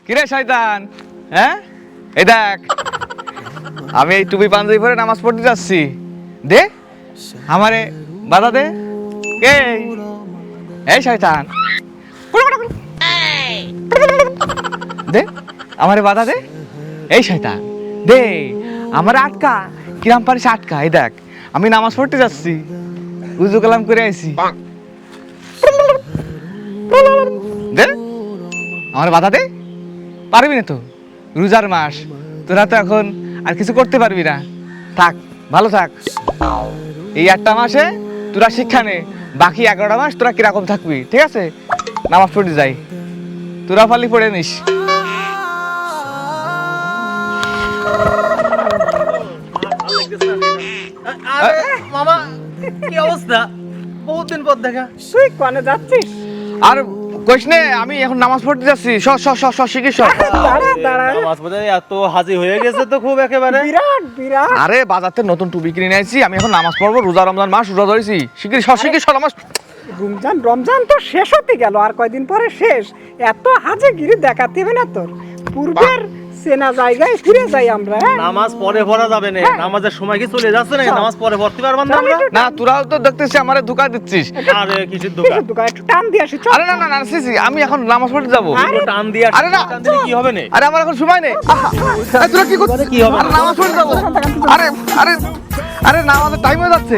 কিরে শয়তান, হ্যাঁ? এই দেখ, আমি এই টুপি পাঞ্জাবি পরে নামাজ পড়তে যাচ্ছি। দে আমারে বাধা দে। কে? এই শয়তান, দে আমারে বাধা দে। এই শয়তান, দে আমারে আটকা। কিরাম পারিস আটকা? এই দেখ, আমি নামাজ পড়তে যাচ্ছি, উযু কালাম করে আইছি। দে আমারে বাধা দে। পারবি না তো, রোজার মাস, তোরা তো এখন আর কিছু করতে পারবি না। থাক, ভালো থাক। এই 8টা মাসে তোরা শিক্ষা নে, বাকি 11টা মাস তোরা কিরকম থাকবি, ঠিক আছে? নামাজ পড়তে যাই, তোরা ফালি পড়ে নিস। মামা, কি অবস্থা? বহুত দিন পর দেখা। তুই কোনে যাচ্ছিস? আর কইস নে, আমি এখন নামাজ পড়তে যাচ্ছি। শিখিস। দাঁড়া নামাজ পড়ে এত হাজি হয়ে গেছে তো খুব একেবারে। বিরাট আরে বাজারতে নতুন টুপি কিনে নিয়েছি, আমি এখন নামাজ পড়বো। রমজান মাস, রোজা ধরেছি। শিখিস নামাজ। রমজান তো শেষ হতে গেল, আর কয়দিন পরে শেষ। এত হাজিগিরি দেখাতে হবে না তোর। পূর্বের চেনা জায়গায় ফিরে যাই আমরা। নামাজ পরে পড়া যাবে না, নামাজের সময় কি চলে যাচ্ছে না? নামাজ পরে পড়তে পারবেন না আমরা? না, তোরাও তো দেখতেছি আমারে ধোঁকা দিচ্ছিস। আরে কিসের দোকান? দোকান একটু টান দিয়ে আসি। আরে না, সিসি, আমি এখন নামাজ পড়তে যাবো। টান দিয়ে আরে না, টান দিলে কি হবে না? আরে আমার এখন সময় নেই। আরে তোরা কি করছিস? কি হবে? আরে নামাজ পড়তে যাবো। আরে নামাজের টাইম হয়ে যাচ্ছে।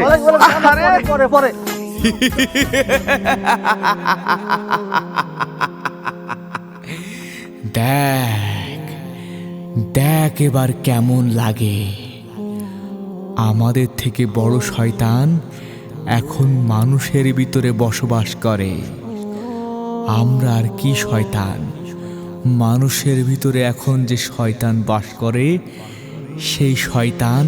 আরে পরে দেখ এবার কেমন লাগে। আমাদের থেকে বড় শয়তান এখন মানুষের ভিতরে বসবাস করে। আমরা আর কি শয়তান? মানুষের ভিতরে এখন যে শয়তান বাস করে, সেই শয়তান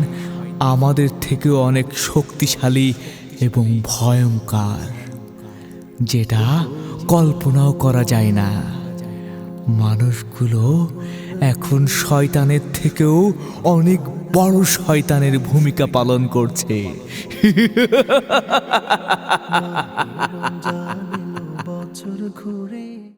আমাদের থেকেও অনেক শক্তিশালী এবং ভয়ঙ্কর, যেটা কল্পনাও করা যায় না। মানুষগুলো এখন শয়তানের থেকেও অনেক বড় শয়তানের ভূমিকা পালন করছে।